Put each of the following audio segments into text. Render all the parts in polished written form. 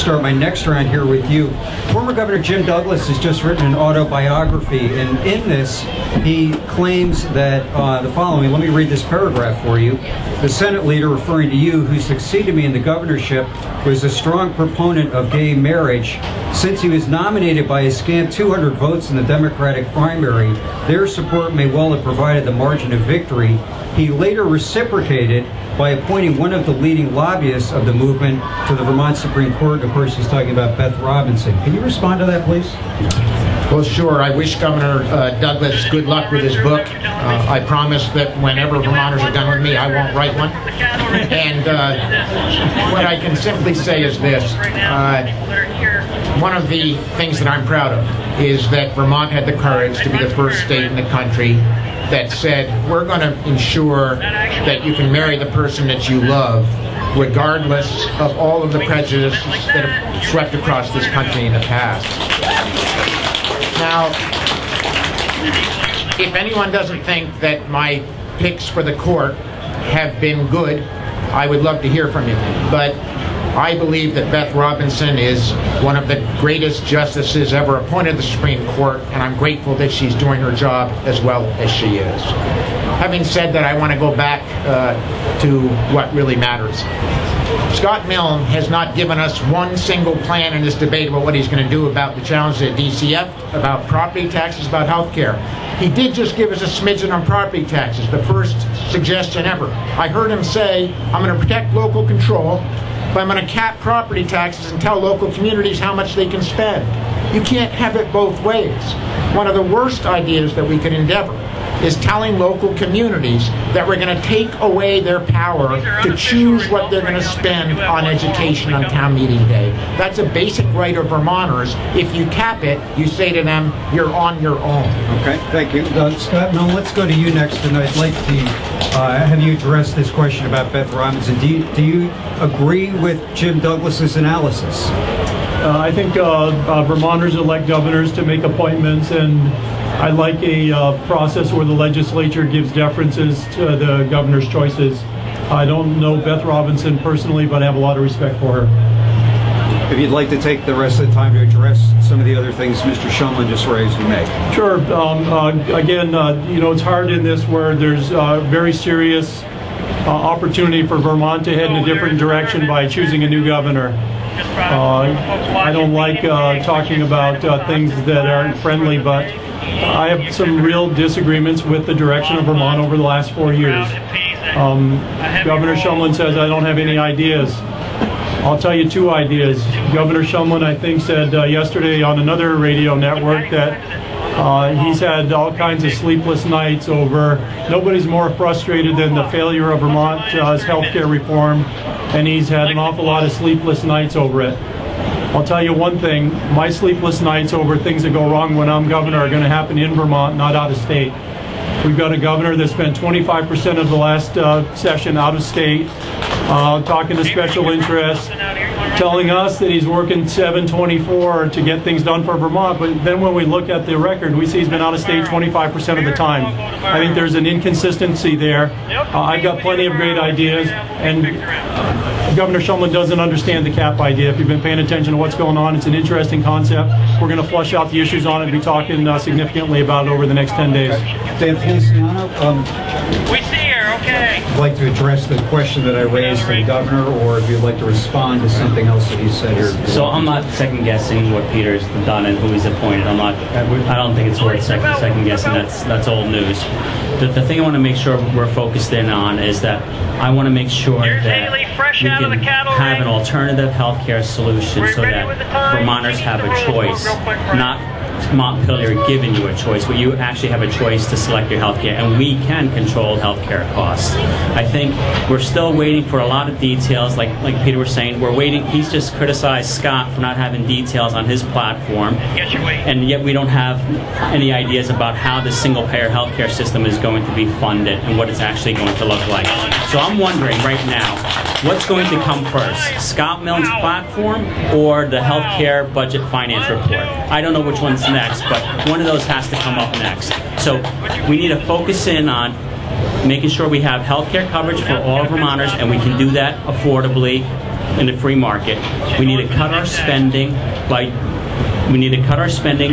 start my next round here with you. Former Governor Jim Douglas has just written an autobiography, and in this, he claims that the following. Let me read this paragraph for you. The Senate leader, referring to you, who succeeded me in the governorship, was a strong proponent of gay marriage. Since he was nominated by a scant 200 votes in the Democratic primary, their support may well have provided the margin of victory. He later reciprocated by appointing one of the leading lobbyists of the movement to the Vermont Supreme Court. Of course, he's talking about Beth Robinson. Can you respond to that, please? Well, sure. I wish Governor Douglas good luck with his book. I promise that whenever Vermonters are done with me, I won't write one. And what I can simply say is this. One of the things that I'm proud of is that Vermont had the courage to be the first state in the country that said, we're going to ensure that you can marry the person that you love, regardless of all of the prejudices that have swept across this country in the past. Now, if anyone doesn't think that my picks for the court have been good, I would love to hear from you. But I believe that Beth Robinson is one of the greatest justices ever appointed to the Supreme Court, and I'm grateful that she's doing her job as well as she is. Having said that, I want to go back to what really matters. Scott Milne has not given us one single plan in this debate about what he's going to do about the challenges at DCF, about property taxes, about health care. He did just give us a smidgen on property taxes, the first suggestion ever. I heard him say, I'm going to protect local control, but I'm going to cap property taxes and tell local communities how much they can spend. You can't have it both ways. One of the worst ideas that we could endeavor is telling local communities that we're going to take away their power to choose what they're going to spend on education on town meeting day. That's a basic right of Vermonters. If you cap it, you say to them, you're on your own. Okay, thank you. Scott Milne, let's go to you next, and I'd like to have you address this question about Beth Robinson. Do you agree with Jim Douglas's analysis? I think Vermonters elect governors to make appointments, and I like a process where the legislature gives deferences to the governor's choices. I don't know Beth Robinson personally, but I have a lot of respect for her. If you'd like to take the rest of the time to address some of the other things Mr. Shumlin just raised, you may. Sure. Again, you know, it's hard in this where there's very serious opportunity for Vermont to head in a different direction by choosing a new governor. I don't like talking about things that aren't friendly, but I have some real disagreements with the direction of Vermont over the last 4 years. Governor Shumlin says I don't have any ideas. I'll tell you two ideas. Governor Shumlin, I think, said yesterday on another radio network that he's had all kinds of sleepless nights over. Nobody's more frustrated than the failure of Vermont's healthcare reform, and he's had an awful lot of sleepless nights over it. I'll tell you one thing, my sleepless nights over things that go wrong when I'm governor are going to happen in Vermont, not out of state. We've got a governor that spent 25% of the last session out of state, talking to special interests, telling us that he's working 7/24 to get things done for Vermont, but then when we look at the record, we see he's been out of state 25% of the time. I think there's an inconsistency there. I've got plenty of great ideas, and Governor Shumlin doesn't understand the cap idea. If you've been paying attention to what's going on, it's an interesting concept. We're going to flush out the issues on it and be talking significantly about it over the next 10 days. Dan Feliciano, we see her, okay. I'd like to address the question that I raised to the governor, or if you'd like to respond to something else that he said here. So I'm not second guessing what Peter's done and who he's appointed. I don't think it's worth second guessing. That's old news. The thing I want to make sure we're focused in on is that I want to make sure that we can have an alternative healthcare solution so that Vermonters have a choice, not Montpelier giving you a choice, but you actually have a choice to select your healthcare, and we can control healthcare costs. I think we're still waiting for a lot of details, like Peter was saying. We're waiting. He's just criticized Scott for not having details on his platform, and yet we don't have any ideas about how the single-payer healthcare system is going to be funded and what it's actually going to look like. So I'm wondering right now, what's going to come first, Scott Milne's platform or the healthcare budget finance report? I don't know which one's next, but one of those has to come up next. So we need to focus in on making sure we have health care coverage for all Vermonters, and we can do that affordably in the free market. We need to cut our spending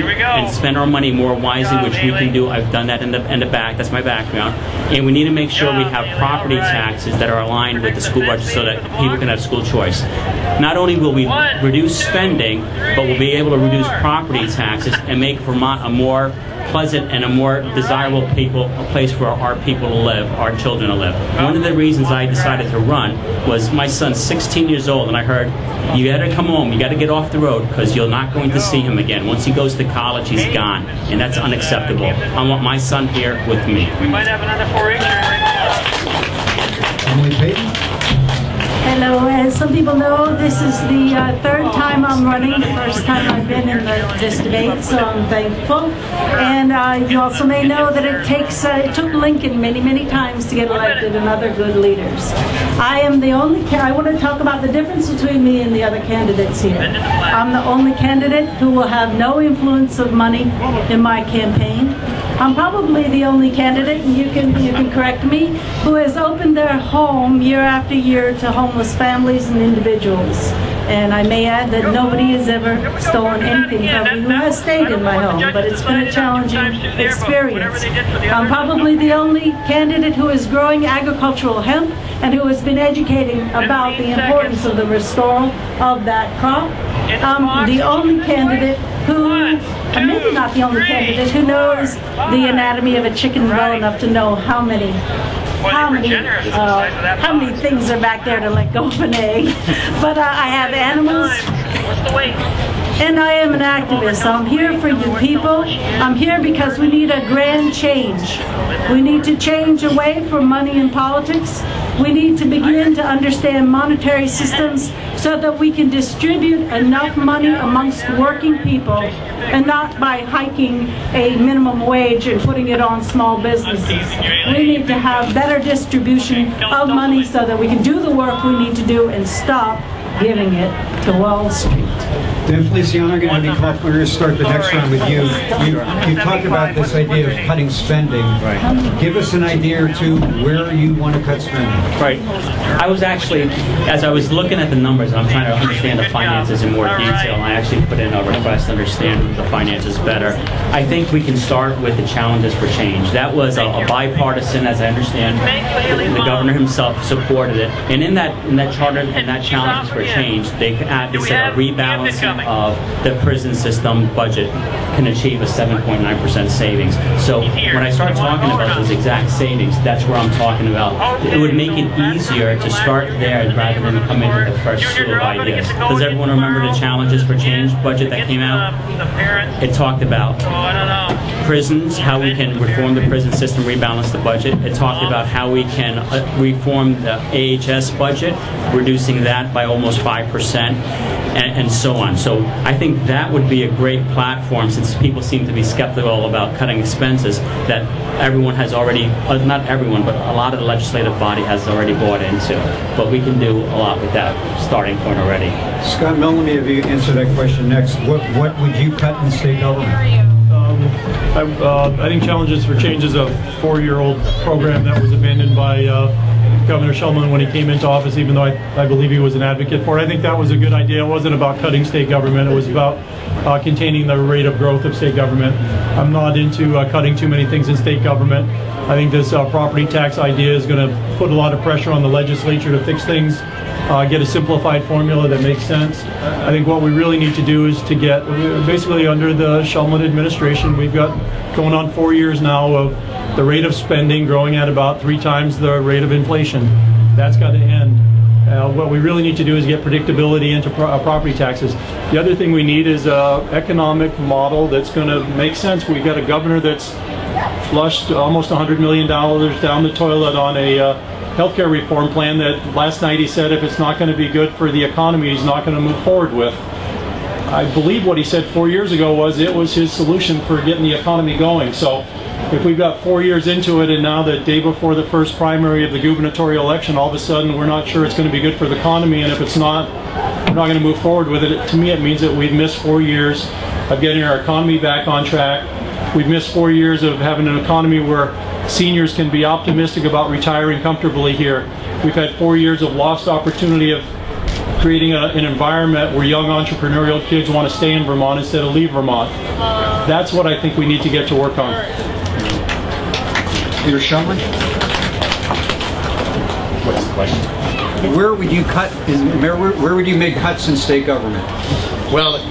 and spend our money more wisely, which we can do. I've done that in the back. That's my background. And we need to make sure we have property taxes that are aligned with the school budget so that people can have school choice. Not only will we reduce spending, but we'll be able to reduce property taxes and make Vermont a more pleasant and a more desirable place for our people to live, our children to live. One of the reasons I decided to run was my son's 16 years old, and I heard, you got to come home, you got to get off the road because you're not going to see him again. Once he goes to college, he's gone, and that's unacceptable. I want my son here with me. We might have another 4-H right now. Emily Payton? Hello, as some people know, this is the third time I'm running, the first time I've been in this debate, so I'm thankful. And you also may know that it took Lincoln many, many times to get elected and other good leaders. I want to talk about the difference between me and the other candidates here. I'm the only candidate who will have no influence of money in my campaign. I'm probably the only candidate, and you can correct me, who has opened their home year after year to homeless families and individuals. And I may add that nobody has ever stolen anything from me who has stayed in my home, but it's been a challenging experience. I'm probably the only candidate who is growing agricultural hemp and who has been educating about the importance of the restoral of that crop. I'm the only candidate who, maybe not the only candidate, who knows the anatomy of a chicken well enough to know how many things are back there to let go of an egg. But I have animals. What's the weight? And I am an activist. I'm here for you people. I'm here because we need a grand change. We need to change away from money in politics. We need to begin to understand monetary systems so that we can distribute enough money amongst working people and not by hiking a minimum wage and putting it on small businesses. We need to have better distribution of money so that we can do the work we need to do and stop giving it to Wall Street. Dan Feliciano, we're going to start the next round with you. You talked about this idea of cutting spending. Right. Give us an idea or two where you want to cut spending. Right. I was actually, as I was looking at the numbers, and I'm trying to understand the finances in more detail, I actually put in a request to understand the finances better. I think we can start with the challenges for change. That was a bipartisan, as I understand, the governor himself supported it. And in that charter, and that challenges for change, they said a rebalancing of the prison system budget can achieve a 7.9% savings. So when I start talking about those exact savings, that's where I'm talking about. It would make it easier to start there rather than come in with the first slew of ideas. Does everyone remember the challenges for change budget that came out? It talked about prisons, how we can reform the prison system, rebalance the budget. It talked about how we can reform the AHS budget, reducing that by almost 5%, and so on. So I think that would be a great platform, since people seem to be skeptical about cutting expenses, that everyone has already, not everyone, but a lot of the legislative body has already bought into. But we can do a lot with that starting point already. Scott Milne, let me have you answer that question next. What would you cut in state government? I think Challenges for Change is a 4-year-old program that was abandoned by Governor Shumlin when he came into office, even though I believe he was an advocate for it. I think that was a good idea. It wasn't about cutting state government. It was about containing the rate of growth of state government. I'm not into cutting too many things in state government. I think this property tax idea is going to put a lot of pressure on the legislature to fix things, get a simplified formula that makes sense. I think what we really need to do is to get, basically under the Shumlin administration, we've got going on 4 years now of the rate of spending growing at about 3 times the rate of inflation. That's got to end. What we really need to do is get predictability into property taxes. The other thing we need is an economic model that's going to make sense. We've got a governor that's flushed almost $100 million down the toilet on a healthcare reform plan that last night he said if it's not going to be good for the economy, he's not going to move forward with. I believe what he said 4 years ago was it was his solution for getting the economy going. So if we've got 4 years into it, and now the day before the first primary of the gubernatorial election, all of a sudden we're not sure it's going to be good for the economy, and if it's not, we're not going to move forward with it. To me, it means that we've missed 4 years of getting our economy back on track. We've missed 4 years of having an economy where seniors can be optimistic about retiring comfortably here. We've had 4 years of lost opportunity of creating an environment where young entrepreneurial kids want to stay in Vermont instead of leave Vermont. That's what I think we need to get to work on. Peter Shumlin? What's the question? Where would you cut? Where would you make cuts in state government? Well,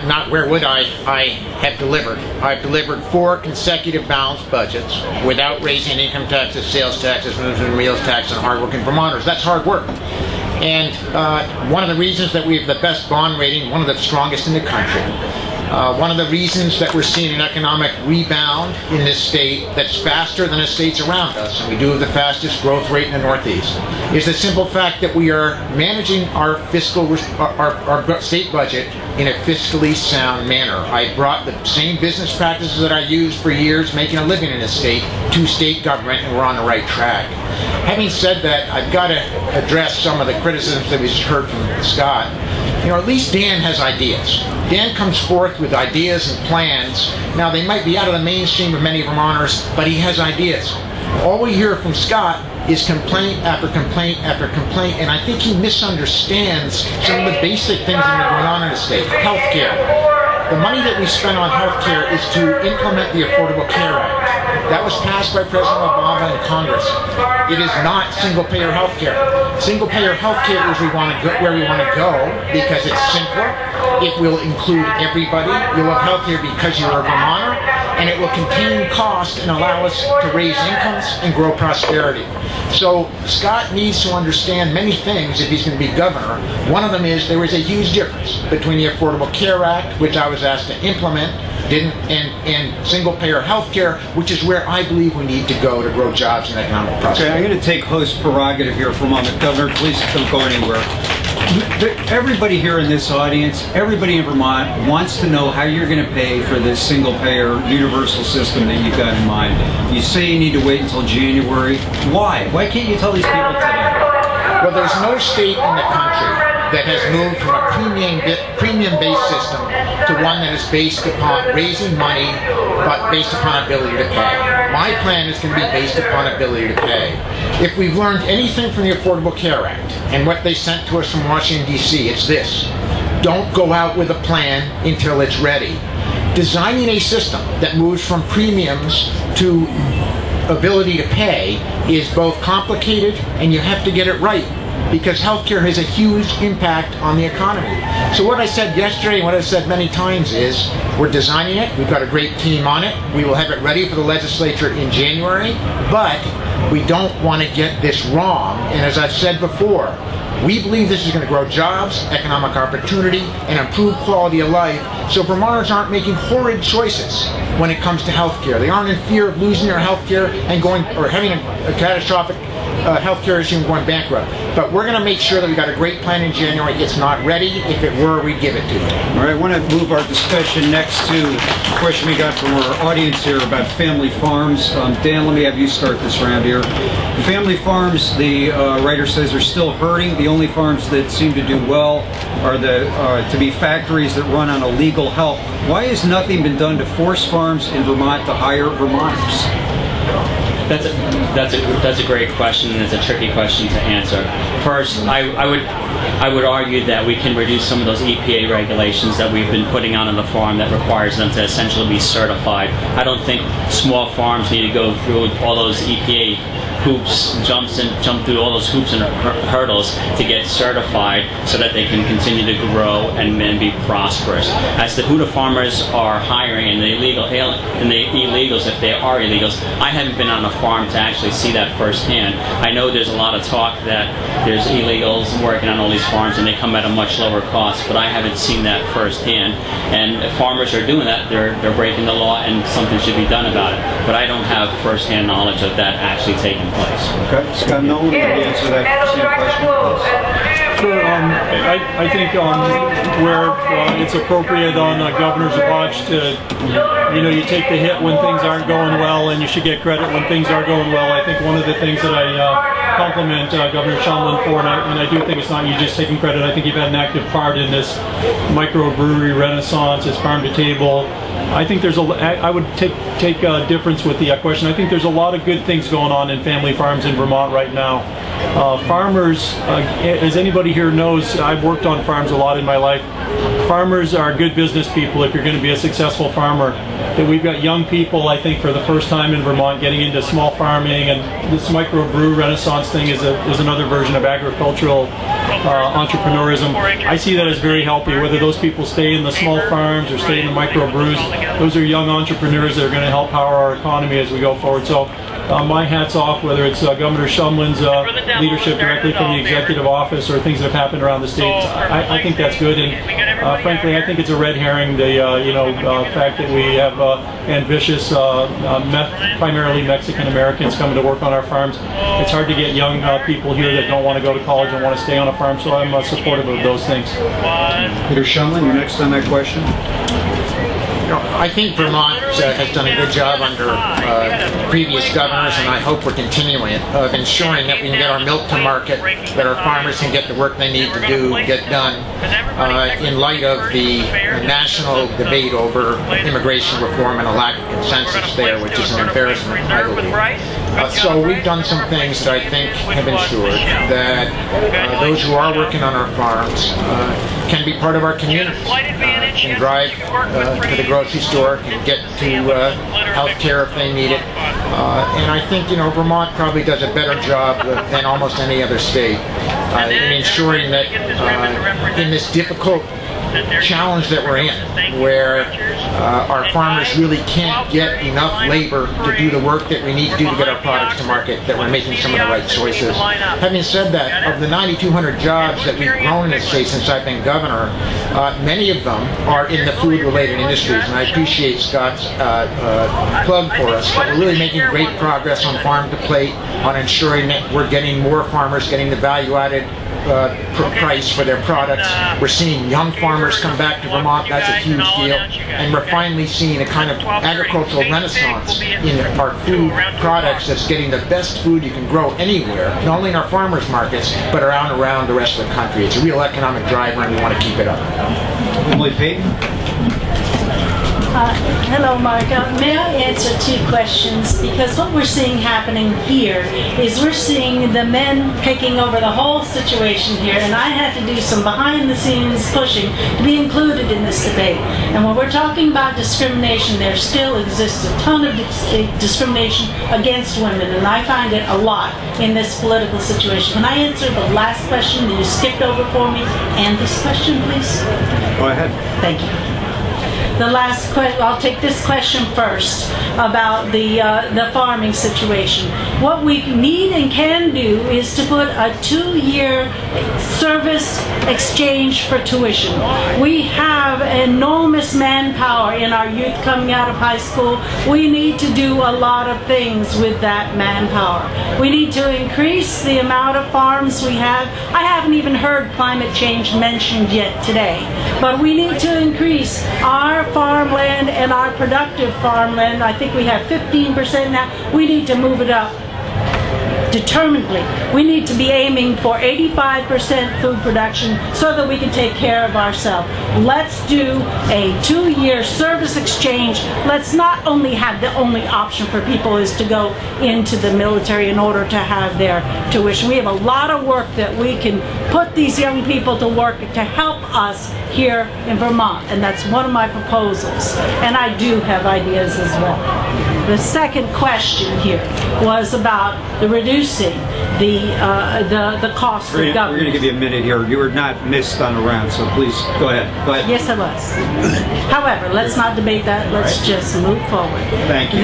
not where would I have delivered. I've delivered 4 consecutive balanced budgets without raising income taxes, sales taxes, and meals tax on hardworking Vermonters. That's hard work. And one of the reasons that we have the best bond rating, one of the strongest in the country, one of the reasons that we're seeing an economic rebound in this state that's faster than the states around us, and we do have the fastest growth rate in the Northeast, is the simple fact that we are managing our our state budget in a fiscally sound manner. I brought the same business practices that I used for years making a living in this state to state government, and we're on the right track. Having said that, I've got to address some of the criticisms that we just heard from Scott. You know, at least Dan has ideas. Dan comes forth with ideas and plans. Now, they might be out of the mainstream of many Vermonters, but he has ideas. All we hear from Scott is complaint after complaint after complaint, and I think he misunderstands some of the basic things that are going on in the state. Healthcare. The money that we spend on healthcare is to implement the Affordable Care Act. That was passed by President Obama in Congress. It is not single-payer healthcare. Single-payer healthcare is where we want to go because it's simpler. It will include everybody. You'll have healthcare because you're a Vermonter, and it will contain cost and allow us to raise incomes and grow prosperity. So Scott needs to understand many things if he's going to be governor. One of them is there is a huge difference between the Affordable Care Act, which I was asked to implement, and single-payer health care, which is where I believe we need to go to grow jobs and economic prosperity. Okay, I'm going to take host prerogative here for a moment. Governor, please don't go anywhere. Everybody here in this audience, everybody in Vermont wants to know how you're going to pay for this single-payer universal system that you've got in mind. You say you need to wait until January. Why? Why can't you tell these people today? Well, there's no state in the country that has moved from a premium-based system to one that is based upon raising money, but based upon ability to pay. My plan is going to be based upon ability to pay. If we've learned anything from the Affordable Care Act and what they sent to us from Washington, D.C., it's this. Don't go out with a plan until it's ready. Designing a system that moves from premiums to ability to pay is both complicated and you have to get it right, because healthcare has a huge impact on the economy. So what I said yesterday and what I've said many times is we're designing it, we've got a great team on it, we will have it ready for the legislature in January, but we don't want to get this wrong. And as I've said before, we believe this is going to grow jobs, economic opportunity, and improve quality of life, so Vermonters aren't making horrid choices when it comes to healthcare. They aren't in fear of losing their healthcare and having a catastrophic healthcare issue and going bankrupt. But we're going to make sure that we got a great plan in January. It's not ready. If it were, we'd give it to you. All right, I want to move our discussion next to a question we got from our audience here about family farms. Dan, let me have you start this round here. Family farms, the writer says, are still hurting. The only farms that seem to do well are to be factories that run on illegal help. Why has nothing been done to force farms in Vermont to hire Vermonters? That's a great question, and it's a tricky question to answer. First, I would argue that we can reduce some of those EPA regulations that we've been putting on the farm that requires them to essentially be certified. I don't think small farms need to go through all those EPA hoops, jump through all those hoops and hurdles to get certified so that they can continue to grow and then be prosperous. As to who the farmers are hiring and the illegals, if they are illegals, I haven't been on a farm to actually see that firsthand. I know there's a lot of talk that there's illegals working on all these farms and they come at a much lower cost, but I haven't seen that firsthand. And if farmers are doing that, they're breaking the law, and something should be done about it. But I don't have firsthand knowledge of that actually taking place. Okay, Scott Nolan, will you answer that same question, please? Sure. I think where it's appropriate on Governor's watch to, you take the hit when things aren't going well, and you should get credit when things are going well. I think one of the things that I compliment Governor Shumlin for, and I do think it's not you just taking credit. I think you've had an active part in this microbrewery renaissance, this farm to table. I think I would take a difference with the question. I think there's a lot of good things going on in family farms in Vermont right now. Farmers, as anybody everybody here knows, I've worked on farms a lot in my life. Farmers are good business people if you're going to be a successful farmer. That we've got young people, I think, for the first time in Vermont getting into small farming, and this microbrew renaissance thing is another version of agricultural entrepreneurism. I see that as very healthy, whether those people stay in the small farms or stay in the microbrews. Those are young entrepreneurs that are going to help power our economy as we go forward. So my hat's off, whether it's Governor Shumlin's leadership directly from the executive office or things that have happened around the state. I think that's good, and frankly, I think it's a red herring, the fact that we have ambitious, primarily Mexican Americans coming to work on our farms. It's hard to get young people here that don't want to go to college and want to stay on a farm, so I'm supportive of those things. Peter Shumlin, you're next on that question. I think Vermont has done a good job under previous governors, and I hope we're continuing it, of ensuring that we can get our milk to market, that our farmers can get the work they need to do, get done, in light of the national debate over immigration reform and a lack of consensus there, which is an embarrassment, I believe. So we've done some things that I think have ensured that those who are working on our farms can be part of our communities, can drive to the grocery store, can get to health care if they need it. And I think, Vermont probably does a better job than almost any other state in ensuring that in this difficult challenge that we're in, where our farmers really can't get enough labor to do the work that we need to do to get our products to market, that we're making some of the right choices. Having said that, of the 9,200 jobs that we've grown in this state since I've been governor, many of them are in the food-related industries, and I appreciate Scott's plug for us, but we're really making great progress on farm to plate, on ensuring that we're getting more farmers getting the value-added price for their products. We're seeing young farmers come back to Vermont. That's a huge deal. And we're finally seeing a kind of agricultural renaissance in our food products that's getting the best food you can grow anywhere, not only in our farmers markets, but around the rest of the country. It's a real economic driver, and we want to keep it up. Emily Payton. Hello, Mark. May I answer two questions? Because what we're seeing happening here is we're seeing the men taking over the whole situation here, and I had to do some behind-the-scenes pushing to be included in this debate. And when we're talking about discrimination, there still exists a ton of discrimination against women, and I find it a lot in this political situation. Can I answer the last question that you skipped over for me, and this question, please? Go ahead. Thank you. The last question, I'll take this question first about the farming situation. What we need and can do is to put a 2-year service exchange for tuition. We have enormous manpower in our youth coming out of high school. We need to do a lot of things with that manpower. We need to increase the amount of farms we have. I haven't even heard climate change mentioned yet today, but we need to increase our farmland and our productive farmland. I think we have 15% now. We need to move it up determinedly. We need to be aiming for 85% food production so that we can take care of ourselves. Let's do a 2-year service exchange. Let's not only have the only option for people is to go into the military in order to have their tuition. We have a lot of work that we can put these young people to work to help us here in Vermont, and that's one of my proposals. And I do have ideas as well. The second question here was about the reducing the cost of government. We're going to give you a minute here. You were not missed on the round, so please go ahead. Go ahead. Yes, I was. However, let's not debate that. Let's just move forward. Thank you.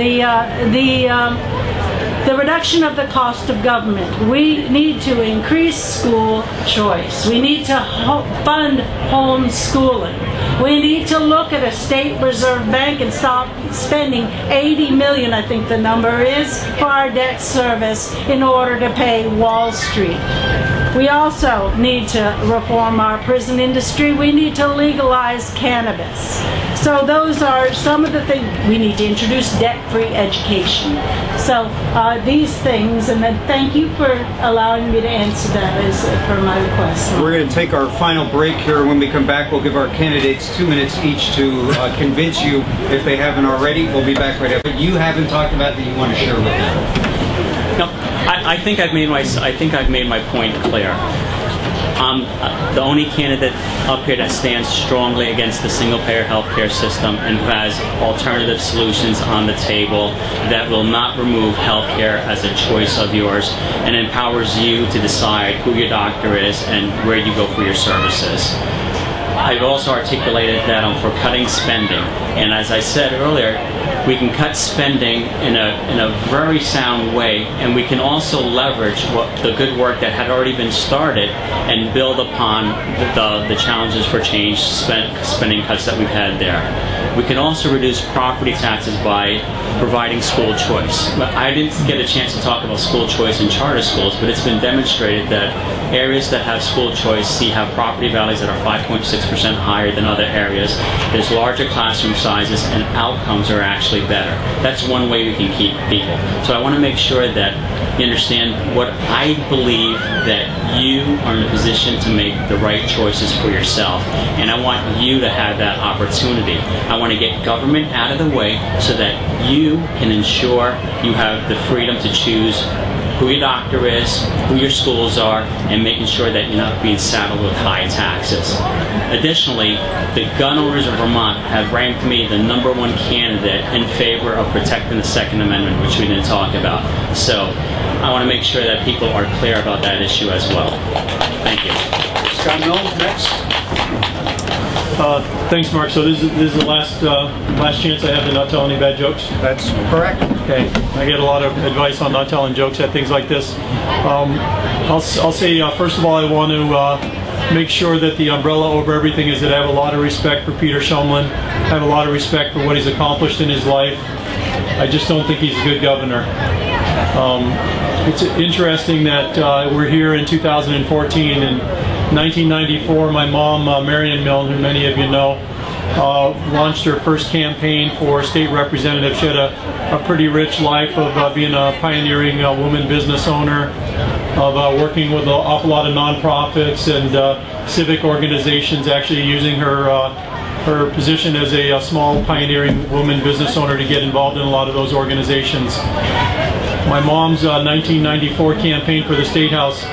The reduction of the cost of government. We need to increase school choice. We need to fund homeschooling. We need to look at a state reserve bank and stop spending $80 million, I think the number is, for our debt service in order to pay Wall Street. We also need to reform our prison industry. We need to legalize cannabis. So those are some of the things. We need to introduce debt-free education. So these things, and then thank you for allowing me to answer that as per my request. We're going to take our final break here. When we come back, we'll give our candidates 2 minutes each to convince you if they haven't already. We'll be back right after. You haven't talked about that you want to share with them. No, I think I've made my point clear. I'm the only candidate up here that stands strongly against the single-payer healthcare system and who has alternative solutions on the table that will not remove healthcare as a choice of yours and empowers you to decide who your doctor is and where you go for your services. I've also articulated that I'm for cutting spending, and as I said earlier, we can cut spending in a very sound way, and we can also leverage the good work that had already been started and build upon the challenges for change spending cuts that we've had there. We can also reduce property taxes by providing school choice. I didn't get a chance to talk about school choice in charter schools, but it's been demonstrated that areas that have school choice have property values that are 5.6% higher than other areas. There's larger classroom sizes and outcomes are actually better. That's one way we can keep people. So I want to make sure that you understand what I believe, that you are in a position to make the right choices for yourself. And I want you to have that opportunity. I want to get government out of the way so that you can ensure you have the freedom to choose who your doctor is, who your schools are, and making sure that you're not being saddled with high taxes. Additionally, the gun owners of Vermont have ranked me the #1 candidate in favor of protecting the Second Amendment, which we didn't talk about. So I want to make sure that people are clear about that issue as well. Thank you. Scott Milne, next. Thanks, Mark. So this is the last chance I have to not tell any bad jokes. That's correct. Okay. I get a lot of advice on not telling jokes at things like this. I'll say first of all, I want to make sure that the umbrella over everything is that I have a lot of respect for Peter Shumlin. I have a lot of respect for what he's accomplished in his life. I just don't think he's a good governor. It's interesting that we're here in 2014. In 1994, my mom, Marion Milne, who many of you know, launched her first campaign for state representative. She had a pretty rich life of being a pioneering woman business owner, of working with an awful lot of nonprofits and civic organizations, actually using her position as a small pioneering woman business owner to get involved in a lot of those organizations. My mom's 1994 campaign for the State House,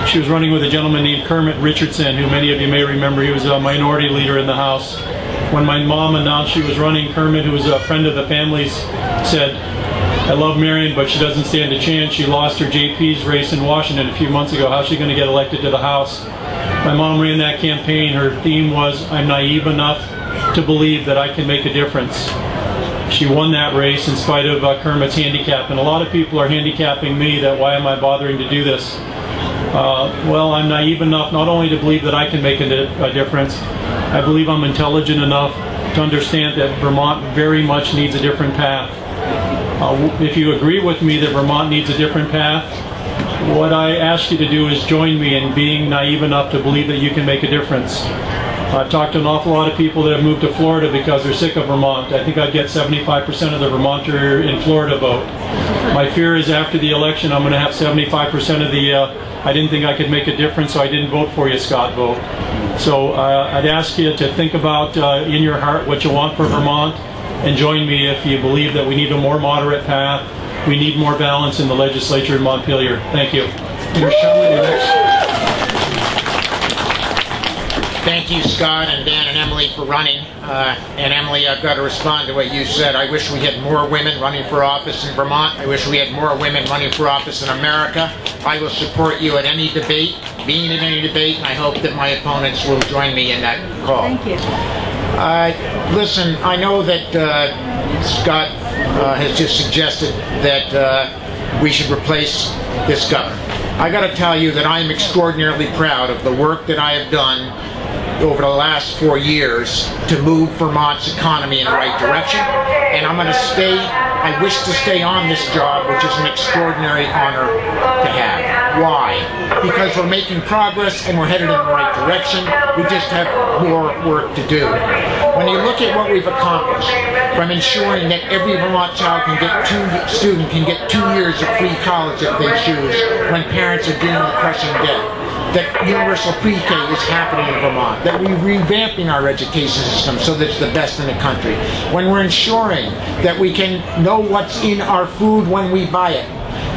she was running with a gentleman named Kermit Richardson, who many of you may remember. He was a minority leader in the House. When my mom announced she was running, Kermit, who was a friend of the family's, said, "I love Marion, but she doesn't stand a chance. She lost her JP's race in Washington a few months ago. How's she going to get elected to the House?" My mom ran that campaign. Her theme was, "I'm naive enough to believe that I can make a difference." She won that race in spite of Kermit's handicap. And a lot of people are handicapping me that why am I bothering to do this? Well, I'm naive enough not only to believe that I can make a difference, I believe I'm intelligent enough to understand that Vermont very much needs a different path. If you agree with me that Vermont needs a different path, what I ask you to do is join me in being naive enough to believe that you can make a difference. I've talked to an awful lot of people that have moved to Florida because they're sick of Vermont. I think I'd get 75% of the Vermonter in Florida vote. My fear is after the election I'm going to have 75% of the I didn't think I could make a difference, so I didn't vote for you, Scott, vote. So I'd ask you to think about in your heart what you want for Vermont, and join me if you believe that we need a more moderate path. We need more balance in the legislature in Montpelier. Thank you. Peter Shumlin, you're next. Thank you, Scott and Dan and Emily, for running. And Emily, I've got to respond to what you said. I wish we had more women running for office in Vermont. I wish we had more women running for office in America. I will support you at any debate, being in any debate, and I hope that my opponents will join me in that call. Thank you. Listen, I know that Scott has just suggested that we should replace this governor. I got to tell you that I'm extraordinarily proud of the work that I have done over the last 4 years to move Vermont's economy in the right direction, and I'm going to stay, I wish to stay on this job, which is an extraordinary honor to have. Why? Because we're making progress and we're headed in the right direction. We just have more work to do. When you look at what we've accomplished, from ensuring that every Vermont child can get student can get 2 years of free college if they choose, when parents are dealing with crushing debt, that universal pre-K is happening in Vermont, that we're revamping our education system so that it's the best in the country, when we're ensuring that we can know what's in our food when we buy it,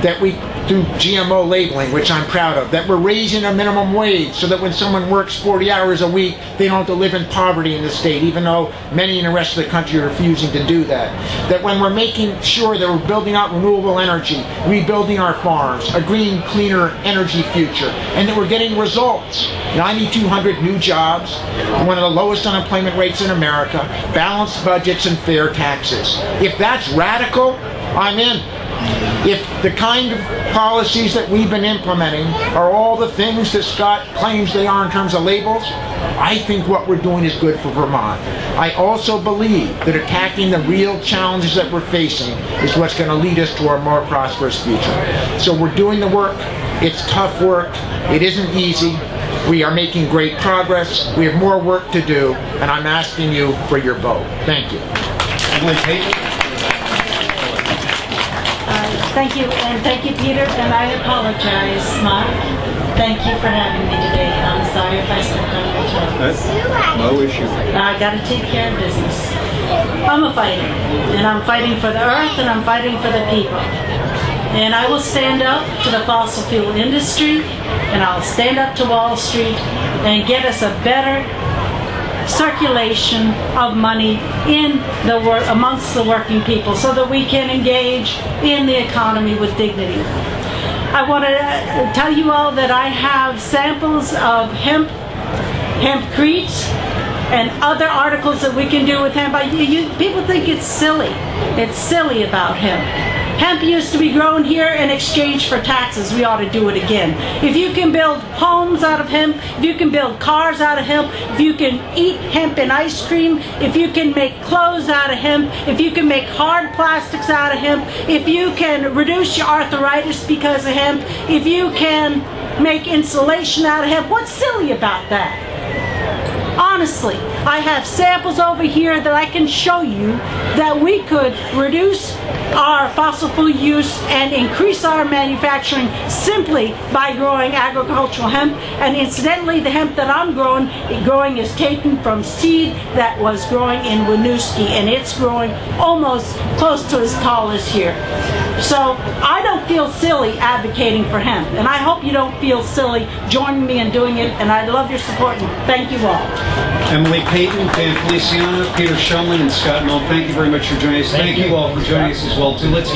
that we through GMO labeling, which I'm proud of, that we're raising a minimum wage so that when someone works 40 hours a week, they don't have to live in poverty in the state, even though many in the rest of the country are refusing to do that. That when we're making sure that we're building out renewable energy, rebuilding our farms, a green, cleaner energy future, and that we're getting results. 9,200 new jobs, one of the lowest unemployment rates in America, balanced budgets, and fair taxes. If that's radical, I'm in. If the kind of policies that we've been implementing are all the things that Scott claims they are in terms of labels, I think what we're doing is good for Vermont. I also believe that attacking the real challenges that we're facing is what's going to lead us to a more prosperous future. So we're doing the work. It's tough work. It isn't easy. We are making great progress. We have more work to do, and I'm asking you for your vote. Thank you. Emily Payton. Thank you, and thank you, Peter, and I apologize, Mark. Thank you for having me today. I'm sorry if I stepped on your toes. No issue. I got to take care of business. I'm a fighter, and I'm fighting for the earth, and I'm fighting for the people. And I will stand up to the fossil fuel industry, and I'll stand up to Wall Street and get us a better circulation of money in the amongst the working people so that we can engage in the economy with dignity. I want to tell you all that I have samples of hempcrete, and other articles that we can do with hemp. People think it's silly. It's silly about hemp. Hemp used to be grown here in exchange for taxes. We ought to do it again. If you can build homes out of hemp, if you can build cars out of hemp, if you can eat hemp in ice cream, if you can make clothes out of hemp, if you can make hard plastics out of hemp, if you can reduce your arthritis because of hemp, if you can make insulation out of hemp, what's silly about that? Honestly, I have samples over here that I can show you that we could reduce our fossil fuel use and increase our manufacturing simply by growing agricultural hemp. And incidentally, the hemp that I'm growing is taken from seed that was growing in Winooski, and it's growing almost close to as tall as here. So I don't feel silly advocating for hemp, and I hope you don't feel silly joining me in doing it, and I love your support, and thank you all. Emily Payton, Dan Feliciano, Peter Shumlin, and Scott Knoll, thank you very much for joining us. Thank you all for joining us as well, too. Let's